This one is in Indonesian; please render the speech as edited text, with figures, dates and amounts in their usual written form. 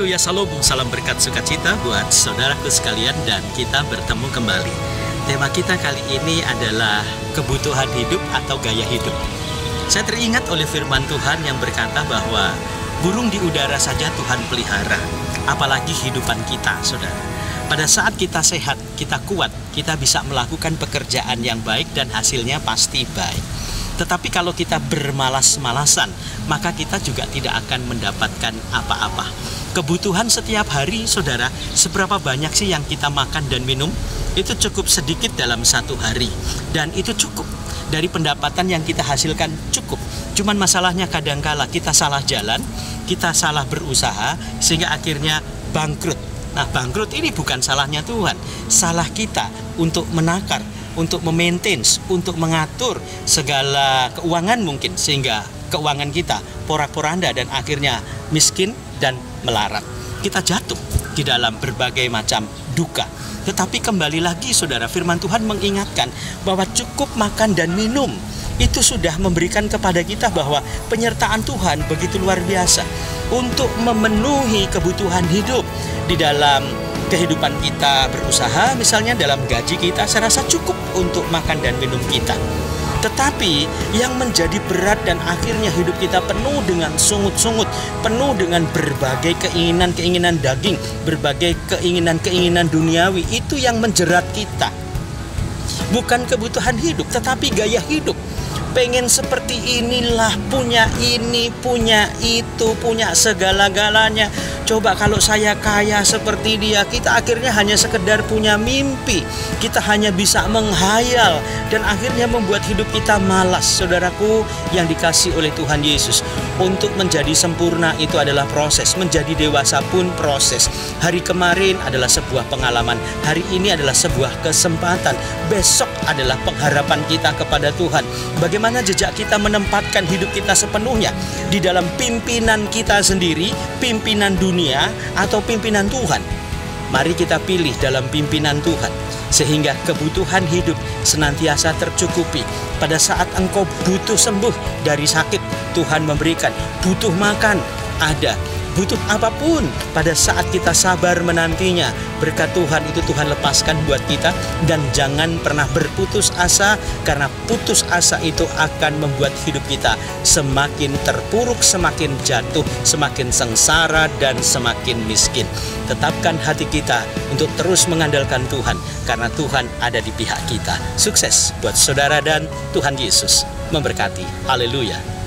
Haleluya, salam berkat sukacita buat saudaraku sekalian, dan kita bertemu kembali. Tema kita kali ini adalah kebutuhan hidup atau gaya hidup. Saya teringat oleh firman Tuhan yang berkata bahwa burung di udara saja Tuhan pelihara, apalagi kehidupan kita, saudara. Pada saat kita sehat, kita kuat, kita bisa melakukan pekerjaan yang baik dan hasilnya pasti baik. Tetapi kalau kita bermalas-malasan, maka kita juga tidak akan mendapatkan apa-apa. Kebutuhan setiap hari, saudara, seberapa banyak sih yang kita makan dan minum? Itu cukup sedikit dalam satu hari. Dan itu cukup. Dari pendapatan yang kita hasilkan cukup. Cuman masalahnya kadangkala kita salah jalan, kita salah berusaha, sehingga akhirnya bangkrut. Nah, bangkrut ini bukan salahnya Tuhan. Salah kita untuk menakar, untuk memaintain, untuk mengatur segala keuangan mungkin, sehingga keuangan kita porak-poranda dan akhirnya miskin dan melarat. Kita jatuh di dalam berbagai macam duka. Tetapi kembali lagi, saudara, firman Tuhan mengingatkan bahwa cukup makan dan minum itu sudah memberikan kepada kita bahwa penyertaan Tuhan begitu luar biasa untuk memenuhi kebutuhan hidup di dalam kehidupan kita berusaha. Misalnya dalam gaji kita, saya rasa cukup untuk makan dan minum kita. Tetapi yang menjadi berat dan akhirnya hidup kita penuh dengan sungut-sungut, penuh dengan berbagai keinginan-keinginan daging, berbagai keinginan-keinginan duniawi, itu yang menjerat kita. Bukan kebutuhan hidup, tetapi gaya hidup. Pengen seperti inilah, punya ini, punya itu, punya segala-galanya. Coba kalau saya kaya seperti dia, kita akhirnya hanya sekedar punya mimpi. Kita hanya bisa menghayal dan akhirnya membuat hidup kita malas. Saudaraku yang dikasihi oleh Tuhan Yesus, untuk menjadi sempurna itu adalah proses. Menjadi dewasa pun proses. Hari kemarin adalah sebuah pengalaman. Hari ini adalah sebuah kesempatan. Besok adalah pengharapan kita kepada Tuhan. Bagaimana jejak kita menempatkan hidup kita sepenuhnya di dalam pimpinan kita sendiri, pimpinan dunia, atau pimpinan Tuhan. Mari kita pilih dalam pimpinan Tuhan, sehingga kebutuhan hidup senantiasa tercukupi. Pada saat engkau butuh sembuh dari sakit, Tuhan memberikan. Butuh makan, ada. Butuh apapun, pada saat kita sabar menantinya, berkat Tuhan itu Tuhan lepaskan buat kita. Dan jangan pernah berputus asa, karena putus asa itu akan membuat hidup kita semakin terpuruk, semakin jatuh, semakin sengsara, dan semakin miskin. Tetapkan hati kita untuk terus mengandalkan Tuhan, karena Tuhan ada di pihak kita. Sukses buat saudara dan Tuhan Yesus memberkati. Haleluya.